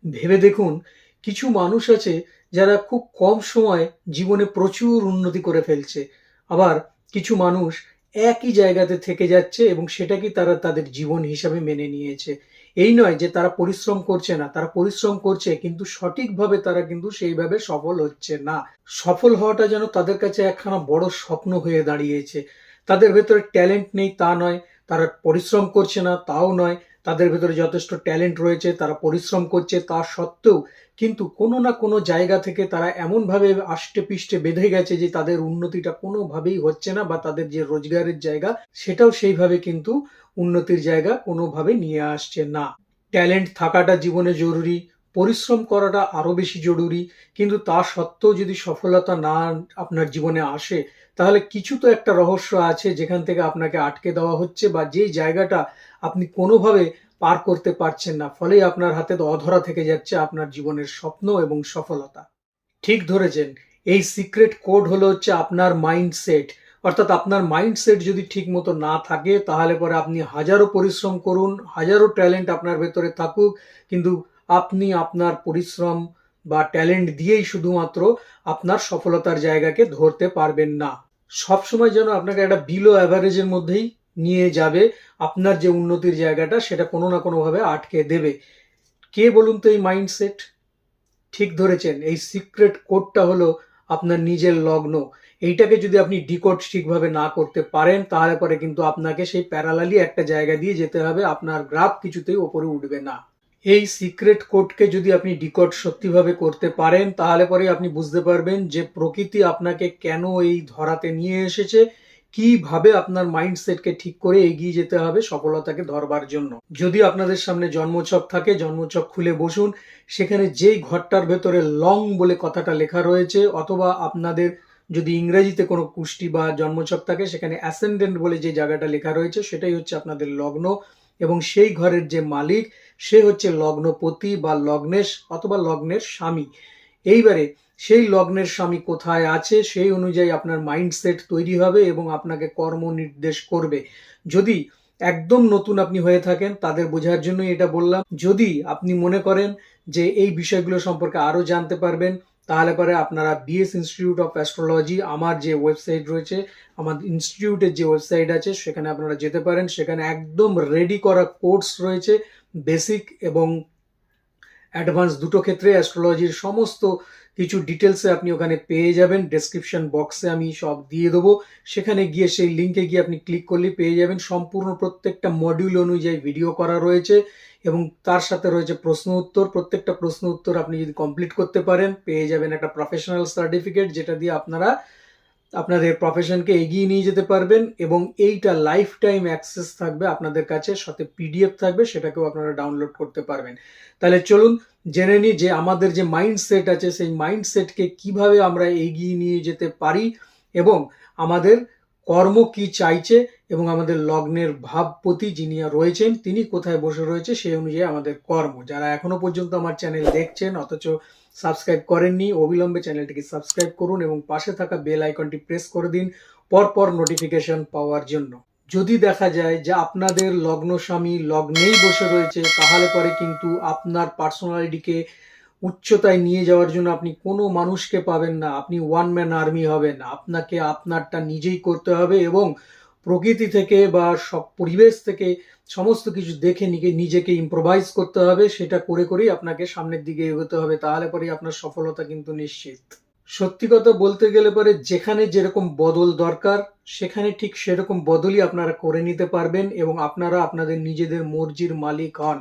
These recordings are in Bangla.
ভেবে দেখুন, কিছু মানুষ আছে যারা খুব কম সময়ে জীবনে প্রচুর উন্নতি করে ফেলছে। আবার কিছু মানুষ একই জায়গাতে থেকে যাচ্ছে এবং সেটাকেই তারা তাদের জীবন হিসাবে মেনে নিয়েছে। এই নয় যে তারা পরিশ্রম করছে না, তারা পরিশ্রম করছে, কিন্তু সঠিকভাবে তারা কিন্তু সেইভাবে সফল হচ্ছে না। সফল হওয়াটা যেন তাদের কাছে একখানা বড় স্বপ্ন হয়ে দাঁড়িয়েছে। তাদের ভেতরে ট্যালেন্ট নেই তা নয়, তারা পরিশ্রম করছে না তাও নয়, তাদের ভেতরে যথেষ্ট ট্যালেন্ট রয়েছে, তারা পরিশ্রম করছে তা সত্ত্বেও কিন্তু কোনো না কোনো জায়গা থেকে তারা এমনভাবে আষ্টে পিষ্টে বেঁধে গেছে যে তাদের উন্নতিটা কোনোভাবেই হচ্ছে না, বা তাদের যে রোজগারের জায়গা সেটাও সেইভাবে কিন্তু উন্নতির জায়গা কোনোভাবে নিয়ে আসছে না। ট্যালেন্ট থাকাটা জীবনে জরুরি, পরিশ্রম করাটা আরো বেশি জরুরি, কিন্তু তা সত্ত্বেও যদি সফলতা না আপনার জীবনে আসে, তাহলে কিছু তো একটা রহস্য আছে যেখান থেকে আপনাকে আটকে দেওয়া হচ্ছে, বা যেই জায়গাটা আপনি কোনোভাবে পার করতে পারছেন না, ফলেই আপনার হাতে অধরা থেকে যাচ্ছে আপনার জীবনের স্বপ্ন এবং সফলতা। ঠিক ধরেছেন। এই সিক্রেট কোড হলো হচ্ছে আপনার মাইন্ডসেট। অর্থাৎ আপনার মাইন্ডসেট যদি ঠিক মতো না থাকে, তাহলে পরে আপনি হাজারো পরিশ্রম করুন, হাজারো ট্যালেন্ট আপনার ভেতরে থাকুক, কিন্তু আপনি আপনার পরিশ্রম বা ট্যালেন্ট দিয়েই শুধুমাত্র আপনার সফলতার জায়গাকে ধরতে পারবেন না। সবসময় যেন আপনাকে একটা বিলো অ্যাভারেজের মধ্যেই নিয়ে যাবে, আপনার যে উন্নতির জায়গাটা সেটা কোনো না কোনোভাবে আটকে দেবে। কে বলুন তো এই মাইন্ডসেট? ঠিক ধরেছেন, এই সিক্রেট কোডটা হলো আপনার নিজের লগ্ন। এইটাকে যদি আপনি ডিকোড ঠিকভাবে না করতে পারেন, তাহলে পরে কিন্তু আপনাকে সেই প্যারালালি একটা জায়গা দিয়ে যেতে হবে, আপনার গ্রাফ কিছুতেই ওপরে উঠবে না। এই সিক্রেট কোডকে যদি আপনি ডিকোড সত্যিভাবে করতে পারেন, তাহলে পরে আপনি বুঝতে পারবেন যে প্রকৃতি আপনাকে কেন এই ধরাতে নিয়ে এসেছে, কিভাবে আপনার মাইন্ডসেটকে ঠিক করে এগিয়ে যেতে হবে সফলতাকে ধরবার জন্য। যদি আপনাদের সামনে জন্মছক থাকে, জন্মছক খুলে বসুন, সেখানে যেই ঘরটার ভেতরে লং বলে কথাটা লেখা রয়েছে, অথবা আপনাদের যদি ইংরেজিতে কোনো কুষ্টি বা জন্মছক থাকে, সেখানে অ্যাসেন্ডেন্ট বলে যে জায়গাটা লেখা রয়েছে সেটাই হচ্ছে আপনাদের লগ্ন, এবং সেই ঘরের যে মালিক সে হচ্ছে লগ্নপতি বা লগ্নেশ অথবা লগ্নের স্বামী। এইবারে সেই লগ্নের স্বামী কোথায় আছে সেই অনুযায়ী আপনার মাইন্ডসেট তৈরি হবে এবং আপনাকে কর্ম নির্দেশ করবে। যদি একদম নতুন আপনি হয়ে থাকেন, তাদের বোঝার জন্যই এটা বললাম। যদি আপনি মনে করেন যে এই বিষয়গুলো সম্পর্কে আরো জানতে পারবেন, তাহলে পরে আপনারা বিএস ইনস্টিটিউট অফ অ্যাস্ট্রোলজি, আমার যে ওয়েবসাইট রয়েছে, আমার ইনস্টিটিউটের যে ওয়েবসাইট আছে, সেখানে আপনারা যেতে পারেন। সেখানে একদম রেডি করা কোর্স রয়েছে, বেসিক এবং অ্যাডভান্স দুটো ক্ষেত্রে অ্যাস্ট্রোলজির সমস্ত কিছু ডিটেলসে আপনি ওখানে পেয়ে যাবেন। ডেসক্রিপশন বক্সে আমি সব দিয়ে দেবো, সেখানে গিয়ে সেই লিঙ্কে গিয়ে আপনি ক্লিক করলে পেয়ে যাবেন। সম্পূর্ণ প্রত্যেকটা মডিউল অনুযায়ী ভিডিও করা রয়েছে এবং তার সাথে রয়েছে প্রশ্ন উত্তর। প্রত্যেকটা প্রশ্ন উত্তর আপনি যদি কমপ্লিট করতে পারেন, পেয়ে যাবেন একটা প্রফেশনাল সার্টিফিকেট, যেটা দিয়ে আপনারা আপনাদের প্রফেশনকে এগিয়ে নিয়ে যেতে পারবেন, এবং এইটা লাইফ টাইম অ্যাক্সেস থাকবে আপনাদের কাছে, সাথে পিডিএফ থাকবে, সেটাকেও আপনারা ডাউনলোড করতে পারবেন। তাহলে চলুন জেনে নিই যে আমাদের যে মাইন্ডসেট আছে সেই মাইন্ডসেটকে কিভাবে আমরা এগিয়ে নিয়ে যেতে পারি, এবং আমাদের কর্ম কি চাইছে, এবং আমাদের লগ্নের ভাবপতি যিনি রয়েছেন তিনি কোথায় বসে রয়েছে সেই অনুযায়ী আমাদের কর্ম। যারা এখনো পর্যন্ত আমার চ্যানেল দেখছেন অথচ সাবস্ক্রাইব করেননি, অবিলম্বে চ্যানেলটিকে সাবস্ক্রাইব করুন এবং পাশে থাকা বেল আইকনটি প্রেস করে দিন পরপর নোটিফিকেশন পাওয়ার জন্য। যদি দেখা যায় যে আপনাদের লগ্ন স্বামী লগ্নেই বসে রয়েছে, তাহলে পরে কিন্তু আপনার পার্সোনালিটিকে উচ্চতায় নিয়ে যাওয়ার জন্য আপনি কোনো মানুষকে পাবেন না। আপনি ওয়ান ম্যান আর্মি হবেন। আপনাকে আপনারটা নিজেই করতে হবে এবং প্রকৃতি থেকে বা সব পরিবেশ থেকে সমস্ত কিছু দেখে নিজেকে ইম্প্রোভাইজ করতে হবে। সেটা করে করেই আপনাকে সামনের দিকে এগোতে হবে, তাহলে পরেই আপনার সফলতা কিন্তু নিশ্চিত। সত্যি কথা বলতে গেলে পরে যেখানে যেরকম বদল দরকার, সেখানে ঠিক সেরকম বদলই আপনারা করে নিতে পারবেন এবং আপনারা আপনাদের নিজেদের মর্জির মালিক হন।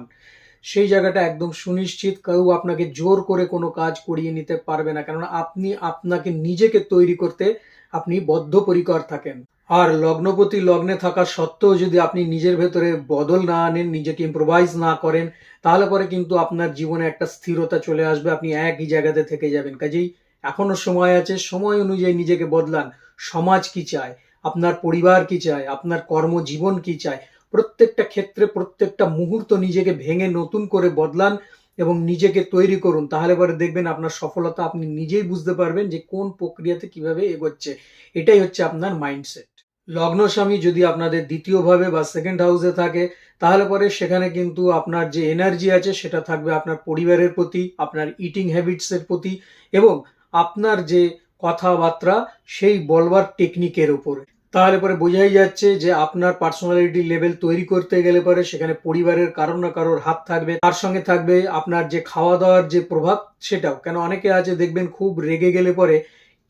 সেই জায়গাটা একদম সুনিশ্চিত। কেউ আপনাকে জোর করে কোনো কাজ করিয়ে নিতে পারবে না, কেননা আপনি আপনাকে নিজেকে তৈরি করতে আপনি বদ্ধপরিকর থাকেন। আর লগ্নপতি লগ্নে থাকা সত্ত্বেও যদি আপনি নিজের ভেতরে বদল না আনেন, নিজেকে ইম্প্রোভাইজ না করেন, তাহলে পরে কিন্তু আপনার জীবনে একটা স্থিরতা চলে আসবে, আপনি একই জায়গাতে থেকে যাবেন। কাজেই এখনো সময় আছে, সময় অনুযায়ী নিজেকে বদলান। সমাজ কি চায়, আপনার পরিবার কি চায়, আপনার কর্মজীবন কি চায়, প্রত্যেকটা ক্ষেত্রে প্রত্যেকটা মুহূর্ত নিজেকে ভেঙে নতুন করে বদলান এবং নিজেকে তৈরি করুন। তাহলে পরে দেখবেন আপনার সফলতা আপনি নিজেই বুঝতে পারবেন যে কোন প্রক্রিয়াতে কিভাবে এগোচ্ছে। এটাই হচ্ছে আপনার মাইন্ডসেট। লগ্ন স্বামী যদি আপনাদের দ্বিতীয় ভাবে বা সেকেন্ড হাউসে থাকে, তাহলে পরে সেখানে কিন্তু আপনার যে এনার্জি আছে সেটা থাকবে আপনার পরিবারের প্রতি, আপনার ইটিং হ্যাবিটসের প্রতি এবং আপনার যে কথাবার্তা সেই বলবার টেকনিকের উপরে। তাহলে পরে বোঝাই যাচ্ছে যে আপনার পার্সোনালিটি লেভেল তৈরি করতে গেলে পরে সেখানে পরিবারের কারোর না কারোর হাত থাকবে, তার সঙ্গে থাকবে আপনার যে খাওয়া দাওয়ার যে প্রভাব সেটাও। কেন অনেকে আছে দেখবেন খুব রেগে গেলে পরে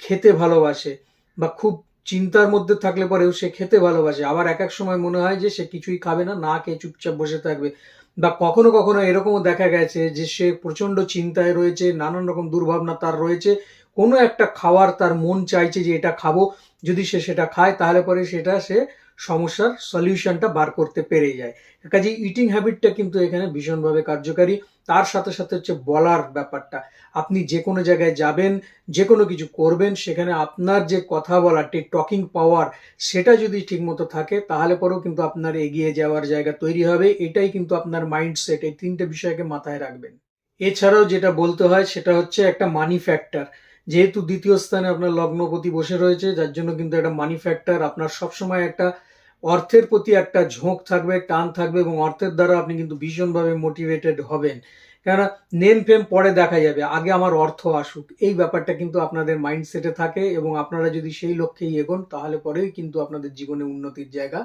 খেতে ভালোবাসে, বা খুব চিন্তার মধ্যে থাকলে পরেও সে খেতে ভালোবাসে, আবার এক এক সময় মনে হয় যে সে কিছুই খাবে না, না খেয়ে চুপচাপ বসে থাকবে। বা কখনো কখনো এরকমও দেখা গেছে যে সে প্রচন্ড চিন্তায় রয়েছে, নানান রকম দুর্ভাবনা তার রয়েছে, কোনো একটা খাওয়ার তার মন চাইছে যে এটা খাবো, যদি সে সেটা খায় তাহলে পরে সেটা সে সমস্যার সলিউশনটা বার করতে পেরে যায়। কাজে ইটিং হ্যাবিটটা কিন্তু এখানে ভীষণভাবে কার্যকারী। তার সাথে সাথে হচ্ছে বলার ব্যাপারটা। আপনি যে কোনো জায়গায় যাবেন, যে কোনো কিছু করবেন, সেখানে আপনার যে কথা বলার টকিং পাওয়ার সেটা যদি ঠিকমতো থাকে তাহলে পরেও কিন্তু আপনার এগিয়ে যাওয়ার জায়গা তৈরি হবে। এটাই কিন্তু আপনার মাইন্ডসেট। এই তিনটে বিষয়কে মাথায় রাখবেন। এছাড়াও যেটা বলতে হয় সেটা হচ্ছে একটা মানি ফ্যাক্টর। যেহেতু দ্বিতীয় স্থানে আপনার লগ্নপতি বসে রয়েছে, যার জন্য কিন্তু একটা মানি ফ্যাক্টর, আপনার সবসময় একটা অর্থের প্রতি একটা ঝোঁক থাকবে, টান থাকবে এবং অর্থের দ্বারা আপনি কিন্তু ভীষণভাবে মোটিভেটেড হবেন। কেননা নেম ফেম পরে দেখা যাবে, আগে আমার অর্থ আসুক, এই ব্যাপারটা কিন্তু আপনাদের মাইন্ডসেটে থাকে এবং আপনারা যদি সেই লক্ষ্যেই এগোন তাহলে পরেই কিন্তু আপনাদের জীবনে উন্নতির জায়গা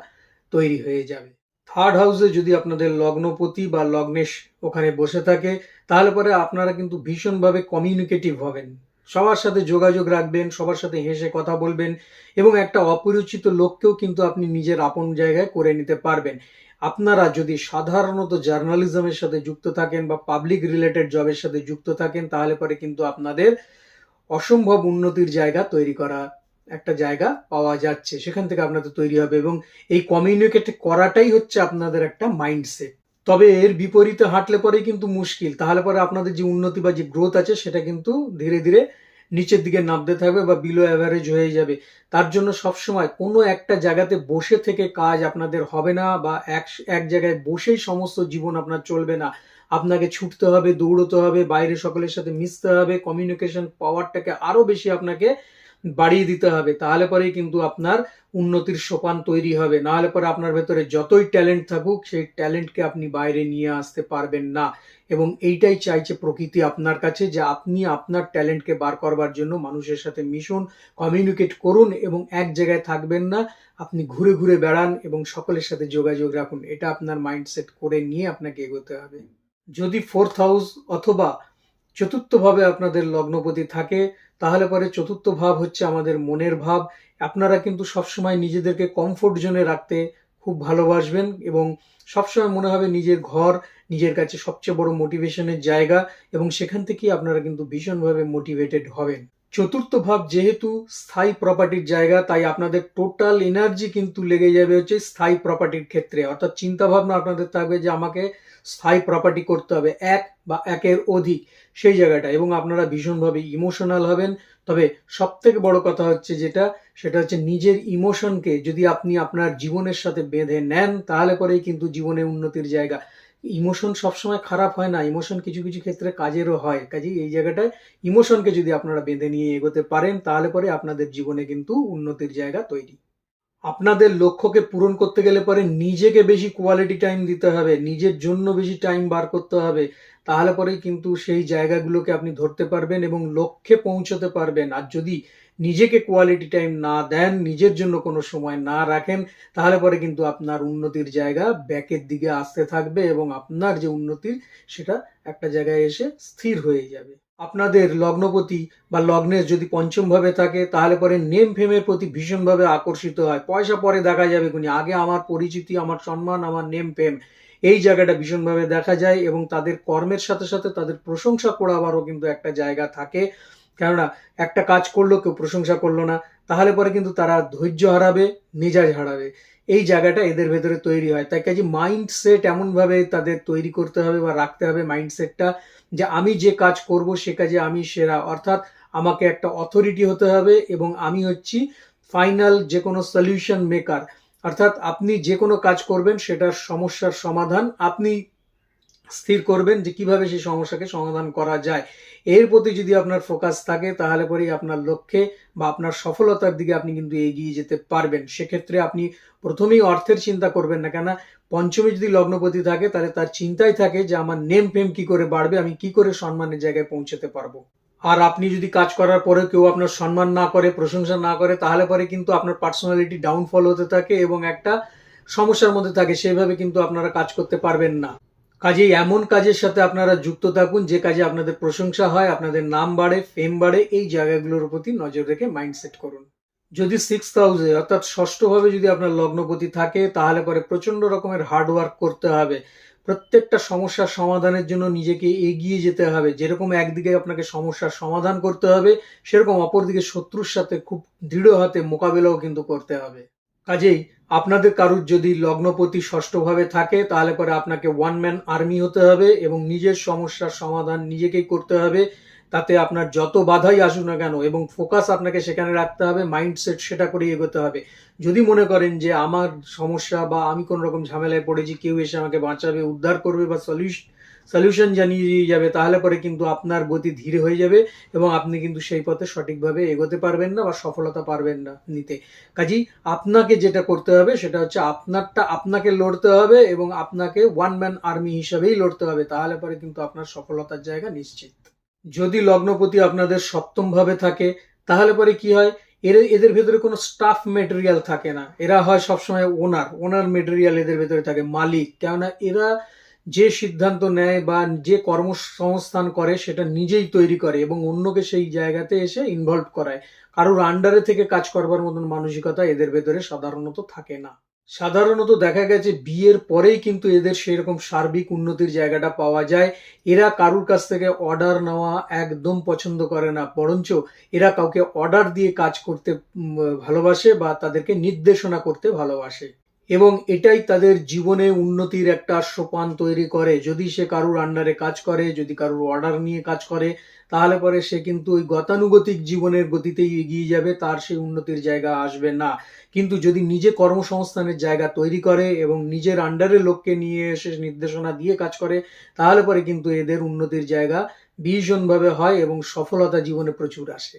তৈরি হয়ে যাবে। থার্ড হাউসে যদি আপনাদের লগ্নপতি বা লগ্নেশ ওখানে বসে থাকে, তাহলে পরে আপনারা কিন্তু ভীষণভাবে কমিউনিকেটিভ হবেন, সবার সাথে যোগাযোগ রাখবেন, সবার সাথে হেসে কথা বলবেন এবং একটা অপরিচিত লোককেও কিন্তু আপনি নিজের আপন জায়গায় করে নিতে পারবেন। আপনারা যদি সাধারণত জার্নালিজমের সাথে যুক্ত থাকেন বা পাবলিক রিলেটেড জবের সাথে যুক্ত থাকেন, তাহলে পরে কিন্তু আপনাদের অসম্ভব উন্নতির জায়গা তৈরি করা একটা জায়গা পাওয়া যাচ্ছে, সেখান থেকে আপনাদের তৈরি হবে এবং এই কমিউনিকেট করাটাই হচ্ছে আপনাদের একটা মাইন্ডসেট। তবে এর বিপরীতে হাঁটলে পরেই কিন্তু মুশকিল, তাহলে পরে আপনাদের যে উন্নতি বা যে গ্রোথ আছে সেটা কিন্তু ধীরে ধীরে নিচের দিকে নামতে থাকবে বা বিলো অ্যাভারেজ হয়ে যাবে। তার জন্য সবসময় কোনো একটা জায়গাতে বসে থেকে কাজ আপনাদের হবে না, বা এক জায়গায় বসেই সমস্ত জীবন আপনার চলবে না। আপনাকে ছুটতে হবে, দৌড়তে হবে, বাইরে সকলের সাথে মিশতে হবে, কমিউনিকেশন পাওয়ারটাকে আরো বেশি আপনাকে বাড়িয়ে দিতে হবে, তাহলে পরেই কিন্তু আপনার উন্নতির সোপান তৈরি হবে। নাহলে পরে আপনার ভেতরে যতই ট্যালেন্ট থাকুক সেই ট্যালেন্টকে আপনি বাইরে নিয়ে আসতে পারবেন না। এবং এইটাই চাইছে প্রকৃতি আপনার কাছে, যে আপনি আপনার ট্যালেন্টকে বার করবার জন্য মানুষের সাথে মিশুন, কমিউনিকেট করুন এবং এক জায়গায় থাকবেন না, আপনি ঘুরে ঘুরে বেড়ান এবং সকলের সাথে যোগাযোগ রাখুন। এটা আপনার মাইন্ডসেট করে নিয়ে আপনাকে এগোতে হবে। যদি ফোর্থ হাউস অথবা চতুর্থ ভাবে আপনাদের লগ্নপতি থাকে, তাহলে পরে চতুর্থ ভাব হচ্ছে আমাদের মনের ভাব। আপনারা কিন্তু সবসময় নিজেদেরকে কমফোর্ট জোনে রাখতে খুব ভালোবাসবেন এবং সবসময় মনে হবে নিজের ঘর নিজের কাছে সবচেয়ে বড় মোটিভেশনের জায়গা, এবং সেখান থেকেই আপনারা কিন্তু ভীষণভাবে মোটিভেটেড হবেন। চতুর্থ ভাব যেহেতু স্থায়ী প্রপার্টির জায়গা, তাই আপনাদের টোটাল এনার্জি কিন্তু লেগে যাবে হচ্ছে স্থায়ী প্রপার্টির ক্ষেত্রে। অর্থাৎ চিন্তা ভাবনা আপনাদের থাকবে যে আমাকে স্থায়ী প্রপার্টি করতে হবে, এক বা একের অধিক, সেই জায়গাটা, এবং আপনারা ভীষণভাবে ইমোশনাল হবেন। তবে সব থেকে বড় কথা হচ্ছে সেটা হচ্ছে নিজের ইমোশনকে যদি আপনি আপনার জীবনের সাথে বেঁধে নেন, তাহলে পরেই কিন্তু জীবনে উন্নতির জায়গা। ইমোশন সবসময় খারাপ হয় না, ইমোশন কিছু কিছু ক্ষেত্রে কাজেরও হয়। কাজেই এই জায়গাটায় ইমোশনকে যদি আপনারা বেঁধে নিয়ে এগোতে পারেন, তাহলে পরে আপনাদের জীবনে কিন্তু উন্নতির জায়গা তৈরি। আপনাদের লক্ষ্যকে পূরণ করতে গেলে পরে নিজেকে বেশি কোয়ালিটি টাইম দিতে হবে, নিজের জন্য বেশি টাইম বার করতে হবে, তাহলে পরেই কিন্তু সেই জায়গাগুলোকে আপনি ধরতে পারবেন এবং লক্ষ্যে পৌঁছতে পারবেন। আর যদি নিজেকে কোয়ালিটি টাইম না দেন, নিজের জন্য কোনো সময় না রাখেন, তাহলে পরে কিন্তু আপনার উন্নতির জায়গা ব্যাকের দিকে আসতে থাকবে এবং আপনার যে উন্নতির সেটা একটা জায়গায় এসে স্থির হয়ে যাবে। আপনাদের লগ্নপতি বা লগ্নের যদি পঞ্চম ভাবে থাকে, তাহলে পরে নেম ফেমের প্রতি ভীষণভাবে আকর্ষিত হয়। পয়সা পরে দেখা যাবে, কোনি আগে আমার পরিচিতি, আমার সম্মান, আমার নেম ফেম, এই জায়গাটা ভীষণভাবে দেখা যায় এবং তাদের কর্মের সাথে সাথে তাদের প্রশংসা করাবারও কিন্তু একটা জায়গা থাকে। কেননা একটা কাজ করলো, কেউ প্রশংসা করলো না, তাহলে পরে কিন্তু তারা ধৈর্য হারাবে, মেজাজ হারাবে, এই জায়গাটা এদের ভেতরে তৈরি হয়। তাই কাজে মাইন্ডসেট এমনভাবে তাদের তৈরি করতে হবে বা রাখতে হবে মাইন্ডসেটটা, যে আমি যে কাজ করব সে কাজে আমি সেরা। অর্থাৎ আমাকে একটা অথরিটি হতে হবে এবং আমি হচ্ছি ফাইনাল যে কোনো সলিউশন মেকার। অর্থাৎ আপনি যে কোনো কাজ করবেন সেটার সমস্যার সমাধান আপনি স্থির করবেন যে কিভাবে সেই সমস্যাকে সমাধান করা যায়। এর প্রতি যদি আপনার ফোকাস থাকে তাহলে পরেই আপনার লক্ষ্যে বা আপনার সফলতার দিকে আপনি কিন্তু এগিয়ে যেতে পারবেন। সেক্ষেত্রে আপনি প্রথমেই অর্থের চিন্তা করবেন না, কেন পঞ্চমী যদি লগ্নপতি থাকে তাহলে তার চিন্তাই থাকে যে আমার নেম ফেম কি করে বাড়বে, আমি কি করে সম্মানের জায়গায় পৌঁছাতে পারবো। আর আপনি যদি কাজ করার পরে কেউ আপনার সম্মান না করে, প্রশংসা না করে, তাহলে পরে কিন্তু আপনার পার্সোনালিটি ডাউনফল হতে থাকে এবং একটা সমস্যার মধ্যে থাকে, সেইভাবে কিন্তু আপনারা কাজ করতে পারবেন না। কাজেই এমন কাজের সাথে আপনারা যুক্ত থাকুন যে কাজে আপনাদের প্রশংসা হয়, আপনাদের নাম বাড়ে, ফেম বাড়ে। এই জায়গাগুলোর প্রতি নজর রেখে মাইন্ডসেট করুন। যদি 6th হাউসে অর্থাৎ ষষ্ঠভাবে যদি আপনার লগ্নপতি থাকে তাহলে পরে প্রচন্ড রকমের হার্ড ওয়ার্ক করতে হবে। প্রত্যেকটা সমস্যার সমাধানের জন্য নিজেকে এগিয়ে যেতে হবে। যেরকম একদিকে আপনাকে সমস্যার সমাধান করতে হবে, সেরকম অপরদিকে শত্রুর সাথে খুব দৃঢ় হাতে মোকাবেলাও কিন্তু করতে হবে। কাজেই আপনাদের কারুর যদি লগ্নপতি ষষ্ঠভাবে থাকে তাহলে পরে আপনাকে ওয়ান ম্যান আর্মি হতে হবে এবং নিজের সমস্যার সমাধান নিজেকেই করতে হবে। তাতে আপনার যত বাধাই আসুক না কেন, এবং ফোকাস আপনাকে সেখানে রাখতে হবে, মাইন্ডসেট সেটা করে এগোতে হবে। যদি মনে করেন যে আমার সমস্যা বা আমি কোন রকম ঝামেলায় পড়েছি, কেউ এসে আমাকে বাঁচাবে, উদ্ধার করবে বা সলিউশন জানিয়ে দিয়ে যাবে, তাহলে পরে কিন্তু আপনার গতি ধীর হয়ে যাবে এবং আপনি কিন্তু সেই পথে সঠিকভাবে এগোতে পারবেন না বা সফলতা পারবেন না নিতে। কাজেই আপনাকে যেটা করতে হবে সেটা হচ্ছে আপনারটা আপনাকে লড়তে হবে এবং আপনাকে ওয়ান ম্যান আর্মি হিসাবেই লড়তে হবে, তাহলে পরে কিন্তু আপনার সফলতার জায়গা নিশ্চিত। যদি লগ্নপতি আপনাদের সপ্তম ভাবে থাকে তাহলে পরে কি হয়, এদের ভেতরে কোনো স্টাফ মেটেরিয়াল থাকে না। এরা হয় সবসময় ওনার মেটেরিয়াল এদের ভেতরে থাকে, মালিক। কেননা এরা যে সিদ্ধান্ত নেয় বা যে কর্মসংস্থান করে সেটা নিজেই তৈরি করে এবং অন্যকে সেই জায়গাতে এসে ইনভলভ করায়। কারোর আন্ডারে থেকে কাজ করবার মতন মানসিকতা এদের ভেতরে সাধারণত থাকে না। সাধারণত দেখা গেছে বিয়ের পরেই কিন্তু এদের সেরকম সার্বিক উন্নতির জায়গাটা পাওয়া যায়। এরা কারুর কাছ থেকে অর্ডার নেওয়া একদম পছন্দ করে না, বরঞ্চ এরা কাউকে অর্ডার দিয়ে কাজ করতে ভালোবাসে বা তাদেরকে নির্দেশনা করতে ভালোবাসে এবং এটাই তাদের জীবনে উন্নতির একটা সোপান তৈরি করে। যদি সে কারুর আন্ডারে কাজ করে, যদি কারুর অর্ডার নিয়ে কাজ করে, তাহলে পরে সে কিন্তু ওই গতানুগতিক জীবনের গতিতেই এগিয়ে যাবে, তার সেই উন্নতির জায়গা আসবে না। কিন্তু যদি নিজে কর্মসংস্থানের জায়গা তৈরি করে এবং নিজের আন্ডারে লোককে নিয়ে এসে নির্দেশনা দিয়ে কাজ করে, তাহলে পরে কিন্তু এদের উন্নতির জায়গা ভীষণভাবে হয় এবং সফলতা জীবনে প্রচুর আসে।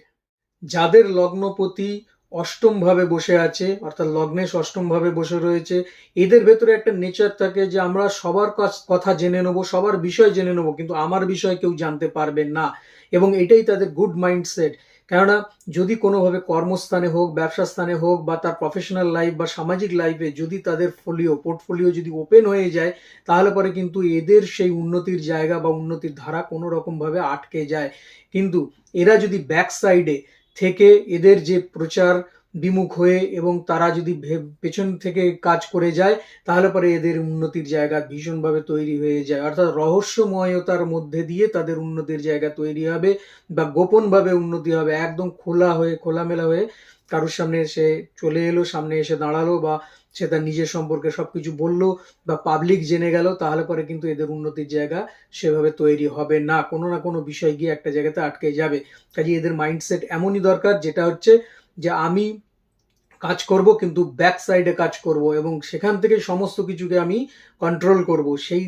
যাদের লগ্নপতি অষ্টম ভাবে বসে আছে, অর্থাৎ লগ্নেশ অষ্টম ভাবে বসে রয়েছে, এদের ভেতরে একটা নেচার থাকে যে আমরা সবার কথা জেনে নেবো, সবার বিষয় জেনে নেবো, কিন্তু আমার বিষয় কেউ জানতে পারবে না। এবং এটাই তাদের গুড মাইন্ডসেট। কেননা যদি কোনোভাবে কর্মস্থানে হোক, ব্যবসা স্থানে হোক বা তার প্রফেশনাল লাইফ বা সামাজিক লাইফে যদি তাদের পোর্টফোলিও যদি ওপেন হয়ে যায়, তাহলে পরে কিন্তু এদের সেই উন্নতির জায়গা বা উন্নতির ধারা কোনো রকম ভাবে আটকে যায়। কিন্তু এরা যদি ব্যাক সাইডে থেকে এদের যে প্রচার বিমুখ হয়ে এবং তারা যদি পেছন থেকে কাজ করে যায়, তাহলে পরে এদের উন্নতির জায়গা ভীষণভাবে তৈরি হয়ে যায়। অর্থাৎ রহস্যময়তার মধ্যে দিয়ে তাদের উন্নতির জায়গা তৈরি হবে বা গোপনভাবে উন্নতি হবে। একদম খোলামেলা হয়ে কারোর সামনে এসে চলে এলো, সামনে এসে দাঁড়ালো বা সে তার নিজের সম্পর্কে সবকিছু বললো বা পাবলিক জেনে গেল, তাহলে পরে কিন্তু এদের উন্নতির জায়গা সেভাবে তৈরি হবে না, কোনো না কোনো বিষয় গিয়ে একটা জায়গাতে আটকে যাবে। কাজে এদের মাইন্ডসেট এমনই দরকার, যেটা হচ্ছে যে আমি কাজ করব কিন্তু ব্যাক সাইডে কাজ করব এবং সেখান থেকে সমস্ত কিছুকে আমি কন্ট্রোল করব। সেই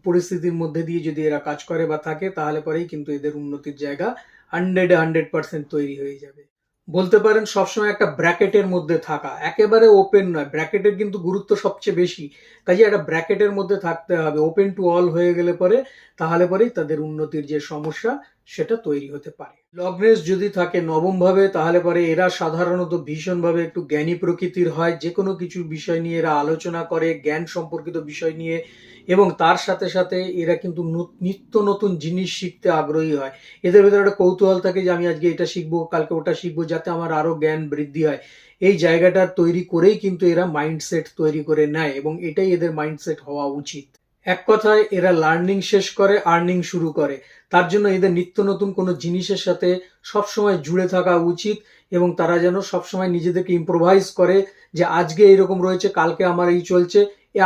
পরিস্থিতির মধ্যে দিয়ে যদি এরা কাজ করে বা থাকে, তাহলে পরেই কিন্তু এদের উন্নতির জায়গা 100% তৈরি হয়ে যাবে। বলতে পারেন সবসময় একটা ব্র্যাকেটের মধ্যে থাকা, একেবারে ওপেন নয়। ব্র্যাকেটের কিন্তু গুরুত্ব সবচেয়ে বেশি। কাজে একটা ব্র্যাকেটের মধ্যে থাকতে হবে। ওপেন টু অল হয়ে গেলে পরে তাহলে পরেই তাদের উন্নতির যে সমস্যা সেটা তৈরি হতে পারে। লগ্নেশ যদি থাকে নবম ভাবে, তাহলে পরে এরা সাধারণত ভীষণভাবে একটু জ্ঞানী প্রকৃতির হয়। যে কোনো কিছু বিষয় নিয়ে এরা আলোচনা করে, জ্ঞান সম্পর্কিত বিষয় নিয়ে, এবং তার সাথে সাথে এরা কিন্তু নিত্য নতুন জিনিস শিখতে আগ্রহী হয়। এদের ভেতরে একটা কৌতূহল থাকে যে আমি আজকে এটা শিখবো, কালকে ওটা শিখবো, যাতে আমার আরো জ্ঞান বৃদ্ধি হয়। এই জায়গাটা তৈরি করেই কিন্তু এরা মাইন্ডসেট তৈরি করে নেয় এবং এটাই এদের মাইন্ডসেট হওয়া উচিত। এক কথায় এরা লার্নিং শেষ করে আর্নিং শুরু করে। তার জন্য এদের নিত্য নতুন কোনো জিনিসের সাথে সবসময় জুড়ে থাকা উচিত এবং তারা যেন সবসময় নিজেদেরকে ইম্প্রোভাইজ করে যে আজকে এইরকম রয়েছে, কালকে আমার এই চলছে,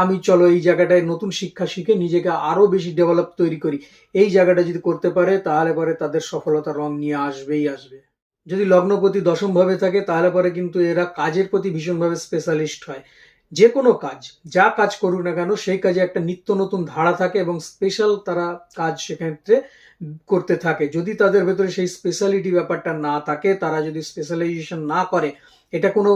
আমি চলো এই জায়গাটায় নতুন শিক্ষা শিখে নিজেকে আরো বেশি ডেভেলপ তৈরি করি। এই জায়গাটা যদি করতে পারে, তাহলে পরে তাদের সফলতার রং নিয়ে আসবেই আসবে। যদি লগ্নপতি দশম ভাবে থাকে, তাহলে পরে কিন্তু এরা কাজের প্রতি ভীষণভাবে স্পেশালিস্ট হয়। যে কোনো কাজ, যা কাজ করুক না কেন সেই কাজে একটা নিত্য নতুন ধারা থাকে এবং স্পেশাল তারা কাজ সেক্ষেত্রে করতে থাকে। যদি তাদের ভেতরে সেই স্পেশালিটি ব্যাপারটা না থাকে, তারা যদি স্পেশালাইজেশন না করে, এটা কোনো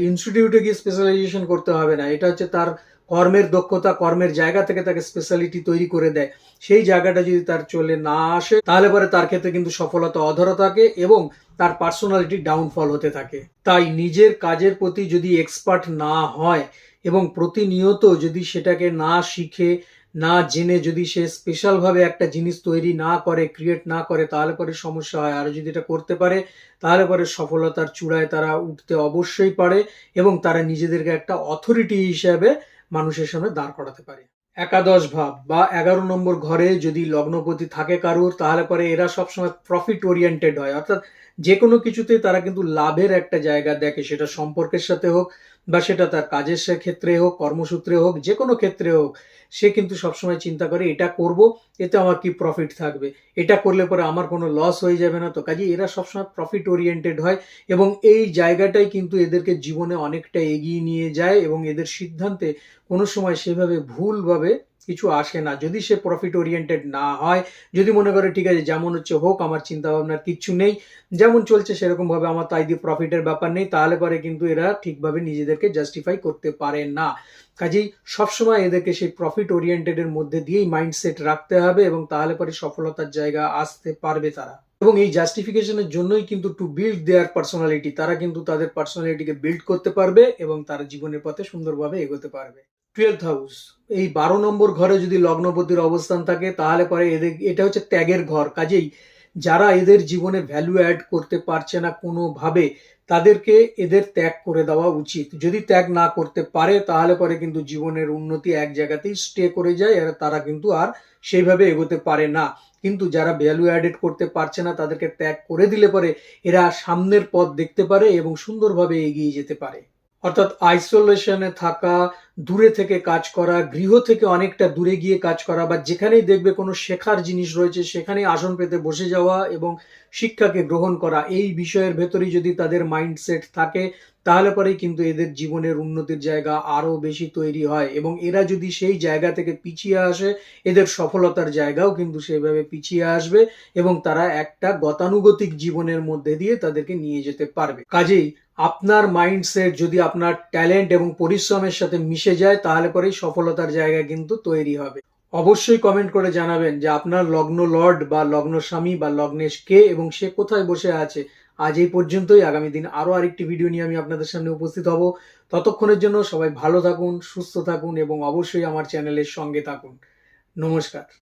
ইনস্টিটিউটে গিয়ে স্পেশালাইজেশন করতে হবে না, এটা হচ্ছে তার কর্মের দক্ষতা, কর্মের জায়গা থেকে তাকে স্পেশালিটি তৈরি করে দেয়। সেই জায়গাটা যদি তার চলে না আসে, তাহলে পরে তার ক্ষেত্রে কিন্তু সফলতা অধরা থাকে এবং তার পার্সোনালিটি ডাউনফল হতে থাকে। তাই নিজের কাজের প্রতি যদি এক্সপার্ট না হয় এবং প্রতিনিয়ত যদি সেটাকে না শিখে, না জেনে যদি সে স্পেশালভাবে একটা জিনিস তৈরি না করে, ক্রিয়েট না করে, তাহলে পরে সমস্যা হয়। আর যদি এটা করতে পারে, তাহলে পরে সফলতার চূড়ায় তারা উঠতে অবশ্যই পারে এবং তারা নিজেদেরকে একটা অথরিটি হিসাবে মানুষের সামনে দাঁড় করাতে পারে। একাদশ ভাব বা 11 নম্বর ঘরে যদি লগ্নপতি থাকে কারুর, তাহলে পরে এরা সবসময় প্রফিট ওরিয়েন্টেড হয়, অর্থাৎ যে কোনো কিছুতেই তারা কিন্তু লাভের একটা জায়গা দেখে, সেটা সম্পর্কের সাথে হোক বা সেটা তার কাজের ক্ষেত্রে হোক, কর্মসূত্রে হোক, যে কোনো ক্ষেত্রে হোক, সে কিন্তু সবসময় চিন্তা করে এটা করব, এতে আমার কি প্রফিট থাকবে, এটা করলে পরে আমার কোনো লস হয়ে যাবে না তো। কাজে এরা সবসময় প্রফিট ওরিয়েন্টেড হয় এবং এই জায়গাটাই কিন্তু এদেরকে জীবনে অনেকটা এগিয়ে নিয়ে যায় এবং এদের সিদ্ধান্তে কোনো সময় সেভাবে ভুলভাবে কিছু আসে না। যদি সে প্রফিট ওরিয়েন্টেড না হয়, যদি মনে করে ঠিক আছে যেমন হচ্ছে হোক, আমার চিন্তা ভাবনার কিচ্ছু নেই, যেমন চলছে সেরকম ভাবে আমার তাই দিয়ে প্রফিটের ব্যাপার নেই, তাহলে পরে কিন্তু এরা ঠিকভাবে নিজেদেরকে জাস্টিফাই করতে পারে না। কাজেই সবসময় এদেরকে সেই প্রফিট ওরিয়েন্টেড এর মধ্যে দিয়েই মাইন্ডসেট রাখতে হবে এবং তাহলে পরে সফলতার জায়গা আসতে পারবে তারা। এবং এই জাস্টিফিকেশনের জন্যই কিন্তু টু বিল্ড দেয়ার পার্সোনালিটি, তারা কিন্তু তাদের পার্সোনালিটিকে বিল্ড করতে পারবে এবং তারা জীবনের পথে সুন্দরভাবে এগোতে পারবে। 12th হাউস, এই 12 নম্বর ঘরে যদি লগ্নপতির অবস্থান থাকে, তাহলে পরে এদের এটা হচ্ছে ত্যাগের ঘর। কাজেই যারা এদের জীবনে ভ্যালু অ্যাড করতে পারছে না কোনোভাবে, তাদেরকে এদের ত্যাগ করে দেওয়া উচিত। যদি ত্যাগ না করতে পারে, তাহলে পরে কিন্তু জীবনের উন্নতি এক জায়গাতেই স্টে করে যায়, আর তারা কিন্তু আর সেইভাবে এগোতে পারে না। কিন্তু যারা ভ্যালু অ্যাডেড করতে পারছে না, তাদেরকে ত্যাগ করে দিলে পরে এরা সামনের পথ দেখতে পারে এবং সুন্দরভাবে এগিয়ে যেতে পারে। অর্থাৎ আইসোলেশনে থাকা, দূরে থেকে কাজ করা, গৃহ থেকে অনেকটা দূরে গিয়ে কাজ করা, বা যেখানেই দেখবে কোনো শেখার জিনিস রয়েছে সেখানেই আসন পেতে বসে যাওয়া এবং শিক্ষাকে গ্রহণ করা, এই বিষয়ের ভেতরেই যদি তাদের মাইন্ডসেট থাকে, তাহলে পরেই কিন্তু এদের জীবনের উন্নতির জায়গা আরো বেশি তৈরি হয় এবং এরা যদি সেই জায়গা থেকে পিছিয়ে আসে, এদের সফলতার জায়গাও কিন্তু সেভাবে পিছিয়ে আসবে এবং তারা একটা গতানুগতিক জীবনের মধ্যে দিয়ে তাদেরকে নিয়ে যেতে পারবে। কাজেই আপনার মাইন্ডসেট যদি আপনার ট্যালেন্ট এবং পরিশ্রমের সাথে মিশে যায়, তাহলে পরেই সফলতার জায়গা কিন্তু তৈরি হবে। অবশ্যই কমেন্ট করে জানাবেন যে আপনার লগ্ন লর্ড বা লগ্ন স্বামী বা লগ্নেশ কে এবং সে কোথায় বসে আছে। আজ এই পর্যন্তই। আগামী দিন আরো আরেকটি ভিডিও নিয়ে আমি আপনাদের সামনে উপস্থিত হব। ততক্ষণের জন্য সবাই ভালো থাকুন, সুস্থ থাকুন এবং অবশ্যই আমার চ্যানেলের সঙ্গে থাকুন। নমস্কার।